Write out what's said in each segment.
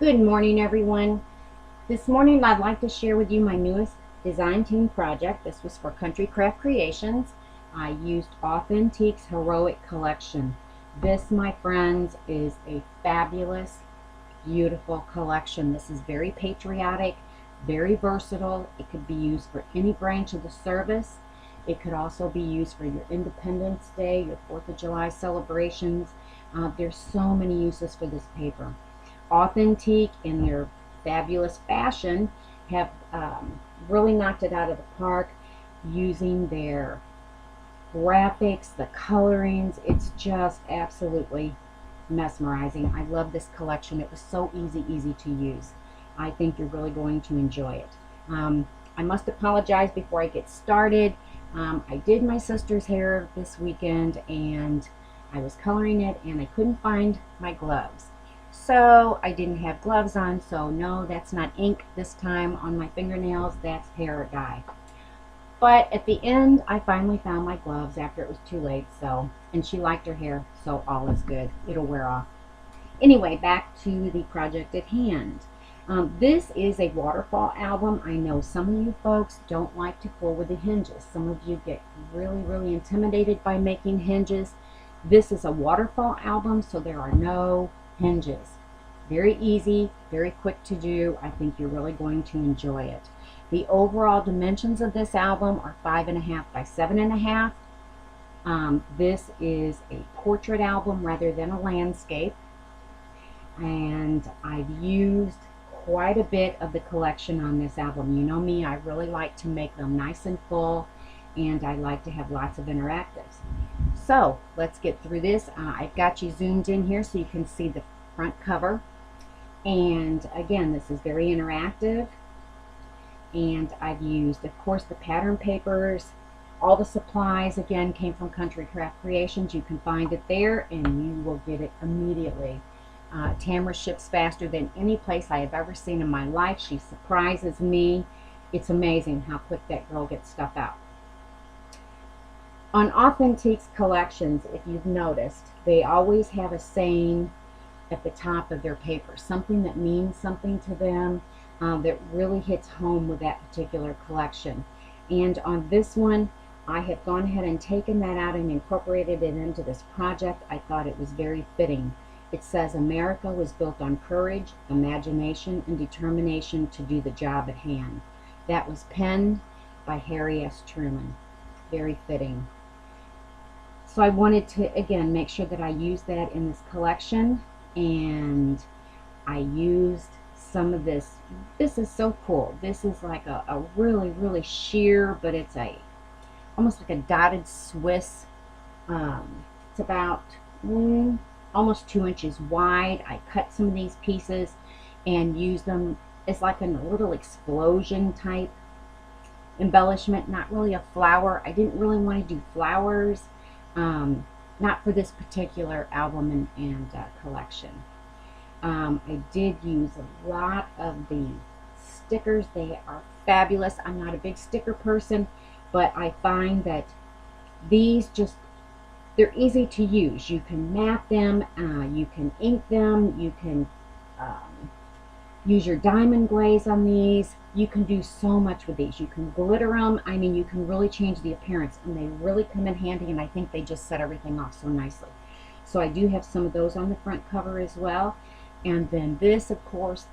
Good morning, everyone. This morning I'd like to share with you my newest design team project. This was for Country Craft Creations. I used Authentique's Heroic Collection. This, my friends, is a fabulous, beautiful collection. This is very patriotic, very versatile. It could be used for any branch of the service. It could also be used for your Independence Day, your 4th of July celebrations. There's so many uses for this paper. Authentique, in their fabulous fashion, have really knocked it out of the park using their graphics, the colorings. It's just absolutely mesmerizing. I love this collection. It was so easy to use. I think you're really going to enjoy it. I must apologize before I get started. I did my sister's hair this weekend and I was coloring it and I couldn't find my gloves. So I didn't have gloves on, so no, that's not ink this time on my fingernails, that's hair dye. But at the end, I finally found my gloves after it was too late, and she liked her hair, so all is good. It'll wear off. Anyway, back to the project at hand. This is a waterfall album. I know some of you folks don't like to pull with the hinges. Some of you get really intimidated by making hinges. This is a waterfall album, so there are no hinges. Very easy, very quick to do. I think you're really going to enjoy it. The overall dimensions of this album are 5.5 by 7.5. This is a portrait album rather than a landscape. And I've used quite a bit of the collection on this album. You know me, I really like to make them nice and full, and I like to have lots of interactives. So let's get through this. I've got you zoomed in here so you can see the front cover. And again, this is very interactive. And I've used, of course, the pattern papers. All the supplies, again, came from Country Craft Creations. You can find it there and you will get it immediately. Tamara ships faster than any place I have ever seen in my life. She surprises me. It's amazing how quick that girl gets stuff out. On Authentique's collections, if you've noticed, they always have a saying at the top of their paper, something that means something to them, that really hits home with that particular collection. And on this one, I have gone ahead and taken that out and incorporated it into this project. I thought it was very fitting. It says, America was built on courage, imagination, and determination to do the job at hand. That was penned by Harry S. Truman. Very fitting. So I wanted to, again, make sure that I used that in this collection, and I used some of this. This is so cool. This is like a really sheer, but it's almost like a dotted Swiss. It's about almost 2 inches wide. I cut some of these pieces and used them as like a little explosion type embellishment, not really a flower. I didn't really want to do flowers. Not for this particular album and collection. I did use a lot of the stickers. They are fabulous. I'm not a big sticker person, but I find that these they're easy to use. You can map them, you can ink them, you can use your diamond glaze on these. You can do so much with these. You can glitter them. I mean, you can really change the appearance, and they really come in handy, and I think they just set everything off so nicely. So I do have some of those on the front cover as well. And then this, of course,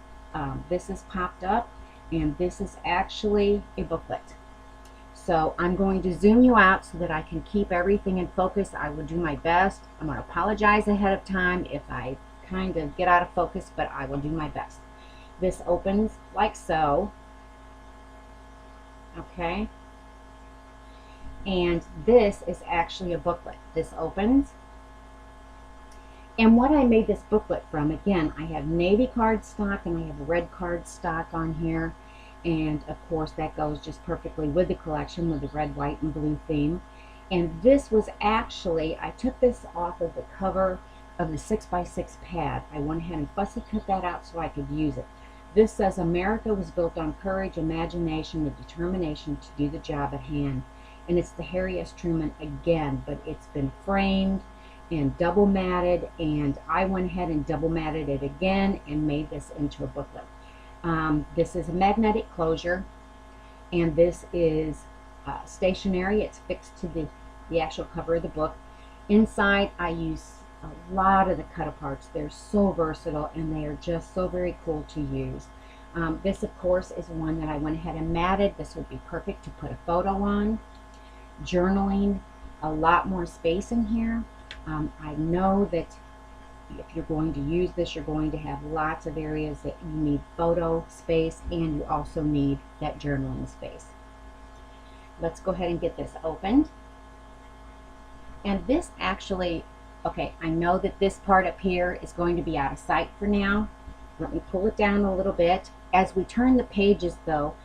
this is popped up, and this is actually a booklet. So I'm going to zoom you out so that I can keep everything in focus. I will do my best. I'm going to apologize ahead of time if I kind of get out of focus, but I will do my best. This opens like so. Okay. And this is actually a booklet. This opens. And what I made this booklet from, again, I have navy cardstock and I have red cardstock on here. And of course that goes just perfectly with the collection with the red, white, and blue theme. And this was actually, I took this off of the cover of the 6x6 pad. I went ahead and fussy cut that out so I could use it. This says, America was built on courage, imagination, and determination to do the job at hand. And it's the Harry S. Truman again, but it's been framed and double matted, and I went ahead and double matted it again and made this into a booklet. This is a magnetic closure, and this is stationary. It's fixed to the actual cover of the book. Inside, I use a lot of the cut-aparts. They're so versatile, and they are just so very cool to use. This, of course, is one that I went ahead and matted. This would be perfect to put a photo on. Journaling, a lot more space in here. I know that if you're going to use this, you're going to have lots of areas that you need photo space, and you also need that journaling space. Let's go ahead and get this opened. And this actually, okay, I know that this part up here is going to be out of sight for now. Let me pull it down a little bit. As we turn the pages though,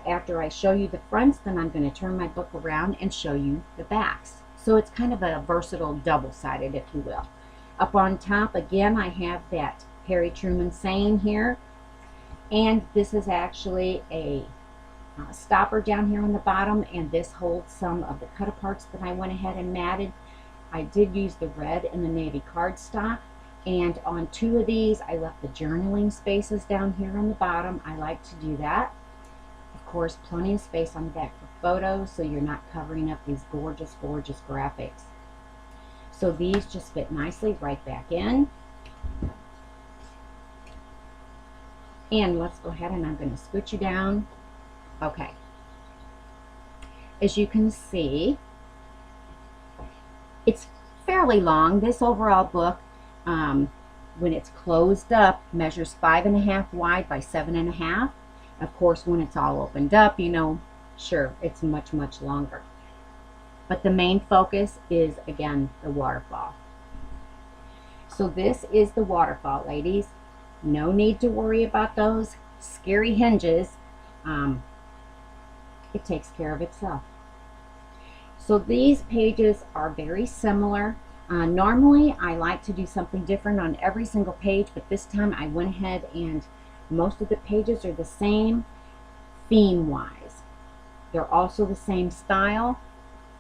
after I show you the fronts, then I'm going to turn my book around and show you the backs. So it's kind of a versatile double-sided, if you will. Up on top, again, I have that Harry Truman saying here. And this is actually a stopper down here on the bottom, and this holds some of the cut-aparts that I went ahead and matted. I did use the red and the navy cardstock, and on 2 of these I left the journaling spaces down here on the bottom. I like to do that. Of course, plenty of space on the back for photos, so you're not covering up these gorgeous, gorgeous graphics. So these just fit nicely right back in. And let's go ahead, and I'm going to scoot you down. Okay. As you can see, it's fairly long. This overall book, when it's closed up, measures 5.5 wide by 7.5. Of course, when it's all opened up, you know, sure, it's much, much longer. But the main focus is, again, the waterfall. So this is the waterfall, ladies. No need to worry about those scary hinges. It takes care of itself. So these pages are very similar. Normally, I like to do something different on every single page, but this time I went ahead and most of the pages are the same theme-wise. They're also the same style,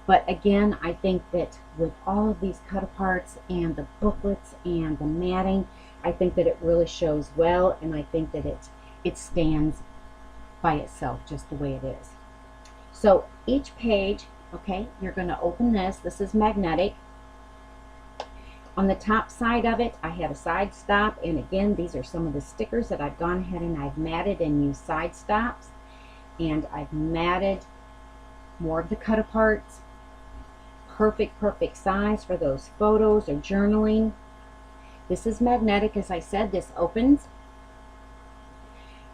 but again, I think that with all of these cut-aparts and the booklets and the matting, I think that it really shows well, and I think that it stands by itself just the way it is. So each page, okay, you're going to open this. This is magnetic. On the top side of it, I have a side stop, and again, these are some of the stickers that I've gone ahead and I've matted and used side stops, and I've matted more of the cut-aparts. Perfect, perfect size for those photos or journaling. This is magnetic, as I said. This opens.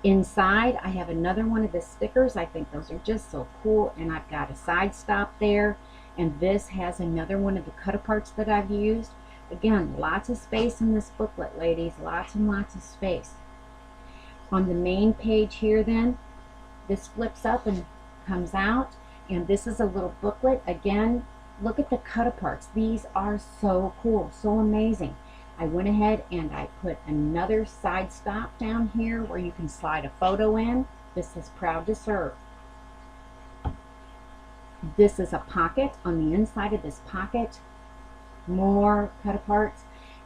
Inside, I have another one of the stickers. I think those are just so cool, and I've got a side stop there, and this has another one of the cut-aparts that I've used. Again, lots of space in this booklet, ladies. Lots and lots of space. On the main page here, then, this flips up and comes out, and this is a little booklet. Again, look at the cut-aparts. These are so cool, so amazing. I went ahead and I put another side stop down here where you can slide a photo in. This is Proud to Serve. This is a pocket. On the inside of this pocket, more cut-aparts.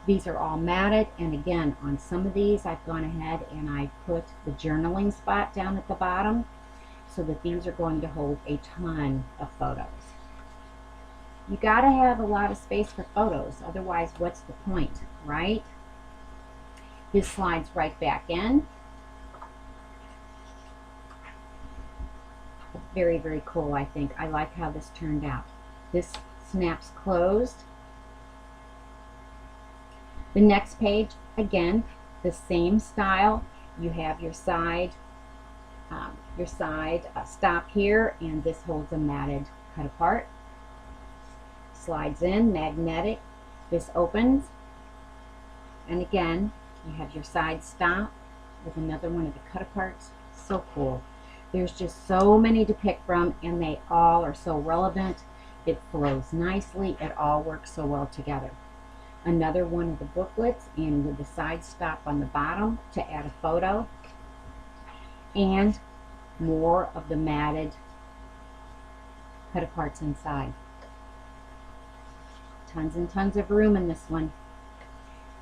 These are all matted, and again, on some of these I've gone ahead and I put the journaling spot down at the bottom so that these are going to hold a ton of photos. You got to have a lot of space for photos, otherwise what's the point, right? This slides right back in. Very, very cool, I think. I like how this turned out. This snaps closed. The next page, again, the same style. You have your side stop here, and this holds a matted cut-apart. Slides in, magnetic. This opens, and again, you have your side stop with another one of the cut-aparts. So cool. There's just so many to pick from, and they all are so relevant. It flows nicely. It all works so well together. Another one of the booklets, and with the side stop on the bottom to add a photo, and more of the matted cut-aparts inside. tons and tons of room in this one.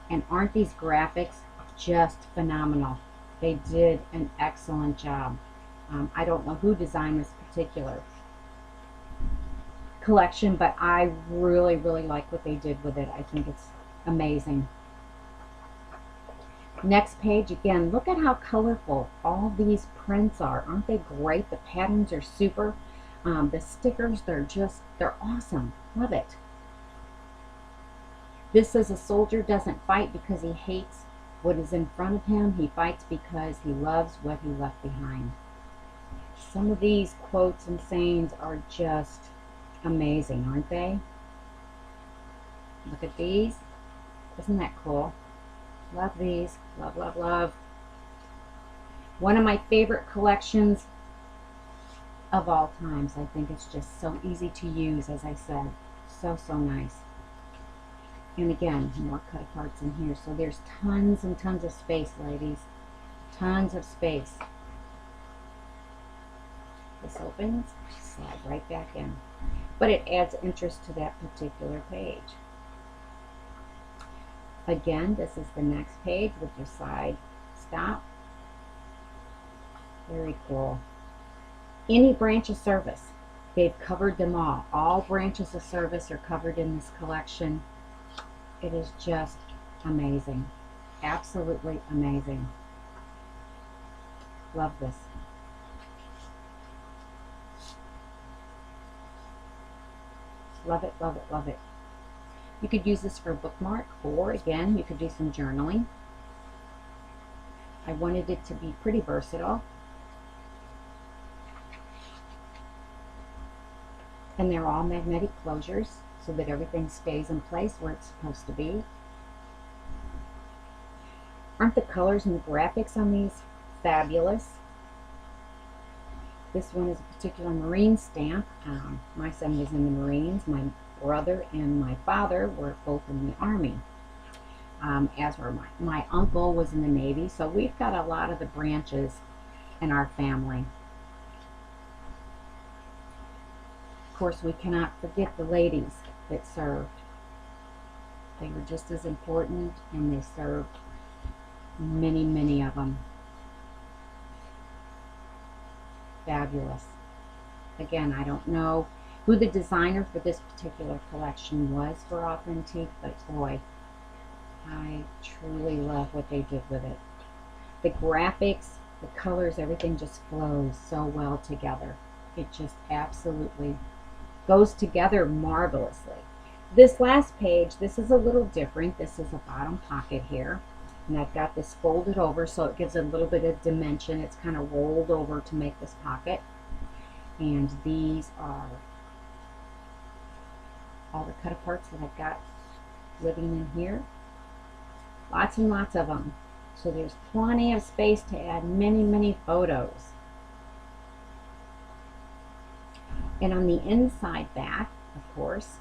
And aren't these graphics just phenomenal? They did an excellent job. I don't know who designed this particular collection, but I really, really like what they did with it. I think it's amazing. Next page, again, look at how colorful all these prints are. Aren't they great? The patterns are super. The stickers, they're awesome. Love it. This says a soldier doesn't fight because he hates what is in front of him. He fights because he loves what he left behind. Some of these quotes and sayings are just amazing, aren't they? Look at these. Isn't that cool? Love these. Love, love, love. One of my favorite collections of all times. I think it's just so easy to use, as I said. So, so nice. And again, more cut aparts in here. So there's tons and tons of space, ladies. Tons of space. This opens, slide right back in. But it adds interest to that particular page. Again, this is the next page with your side stop. Very cool. Any branch of service, they've covered them all. All branches of service are covered in this collection. It is just amazing. Absolutely amazing. Love this. Love it, love it, love it. You could use this for a bookmark, or again, you could do some journaling. I wanted it to be pretty versatile. And they're all magnetic closures so that everything stays in place where it's supposed to be. Aren't the colors and the graphics on these fabulous? This one is a particular Marine stamp. My son was in the Marines. My brother and my father were both in the Army. As were my uncle was in the Navy. So we've got a lot of the branches in our family. Of course, we cannot forget the ladies that served. They were just as important, and they served many, many of them. Fabulous. Again, I don't know who the designer for this particular collection was for Authentique, but boy, I truly love what they did with it. The graphics, the colors, everything just flows so well together. It just absolutely goes together marvelously. This last page, this is a little different. This is a bottom pocket here. And I've got this folded over so it gives a little bit of dimension. It's kind of rolled over to make this pocket. And these are all the cut aparts that I've got living in here. Lots and lots of them. So there's plenty of space to add many, many photos. And on the inside back, of course,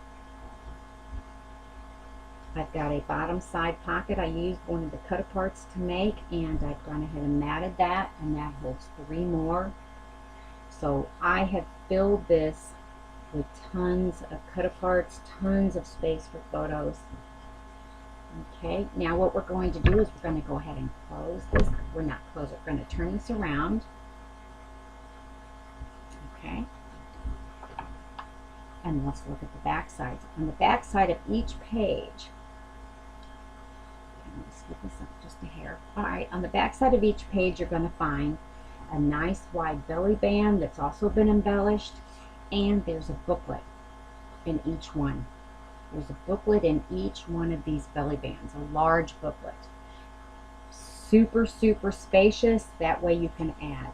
I've got a bottom side pocket. I used one of the cut aparts to make, and I've gone ahead and matted that, and that holds 3 more. So I have filled this with tons of cut aparts, tons of space for photos. Okay, now what we're going to do is we're going to go ahead and close this. We're not close it. We're going to turn this around. Okay. And let's look at the back sides. On the back side of each page, let's get this up just a hair. All right, on the back side of each page, you're going to find a nice wide belly band that's also been embellished, and there's a booklet in each one. There's a booklet in each one of these belly bands, a large booklet. Super, super spacious. That way you can add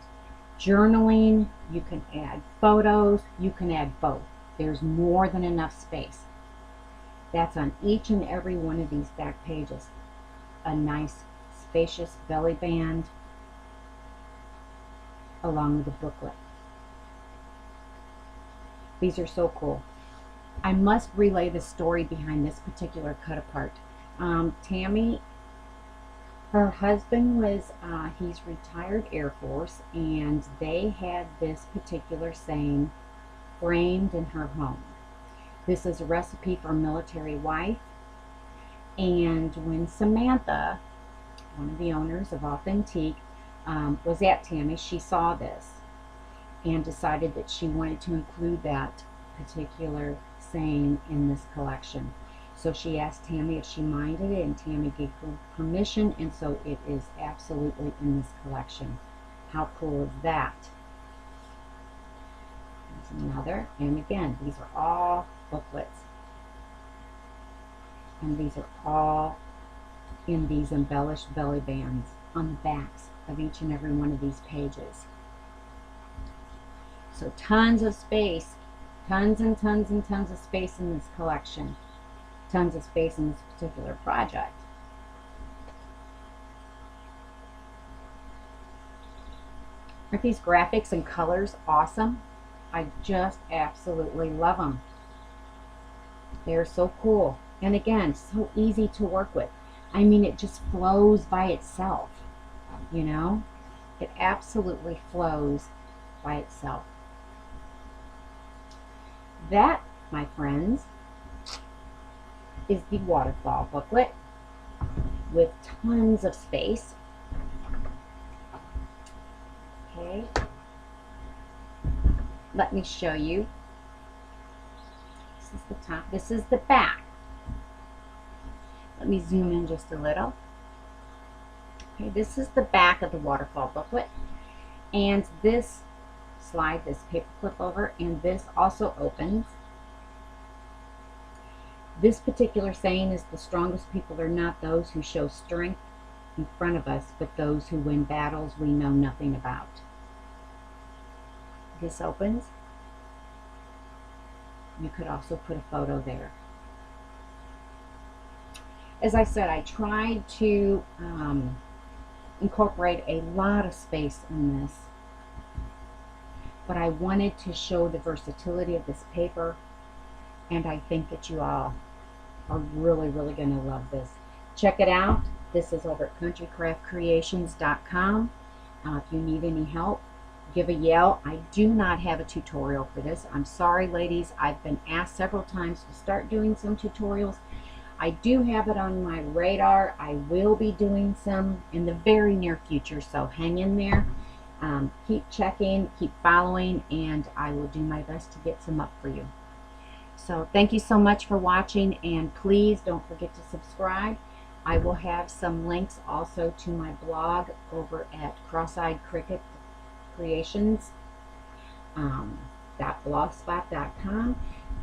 journaling, you can add photos, you can add both. There's more than enough space. That's on each and every one of these back pages. A nice, spacious belly band along with the booklet. These are so cool. I must relay the story behind this particular cut apart. Tammy, her husband was, he's retired Air Force, and they had this particular saying framed in her home. This is a recipe for a military wife. And when Samantha, one of the owners of Authentique, was at Tammy, she saw this and decided that she wanted to include that particular saying in this collection. So she asked Tammy if she minded it, and Tammy gave her permission, and so it is absolutely in this collection. How cool is that? There's another, and again, these are all booklets. And these are all in these embellished belly bands on the backs of each and every one of these pages. So tons of space, tons and tons and tons of space in this collection. Tons of space in this particular project. Aren't these graphics and colors awesome? I just absolutely love them. They're so cool. And again, so easy to work with. I mean, it just flows by itself, you know? It absolutely flows by itself. That, my friends, is the waterfall booklet with tons of space. Okay. Let me show you. This is the top. This is the back. Let me zoom in just a little. Okay, this is the back of the waterfall booklet. And this slide this paper clip over, and this also opens. This particular saying is, the strongest people are not those who show strength in front of us, but those who win battles we know nothing about. This opens. You could also put a photo there. As I said, I tried to incorporate a lot of space in this, but I wanted to show the versatility of this paper, and I think that you all are really, really going to love this. Check it out. This is over at countrycraftcreations.com. If you need any help, give a yell. I do not have a tutorial for this. I'm sorry, ladies. I've been asked several times to start doing some tutorials. I do have it on my radar. I will be doing some in the very near future, so hang in there. Keep checking, keep following, and I will do my best to get some up for you. So thank you so much for watching, and please don't forget to subscribe. I will have some links also to my blog over at Cross-Eyed Cricket Creations .blogspot.com.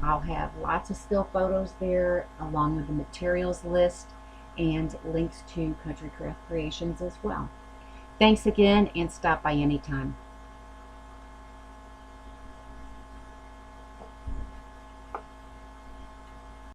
I'll have lots of still photos there, along with the materials list and links to Country Craft Creations as well. Thanks again, and stop by anytime.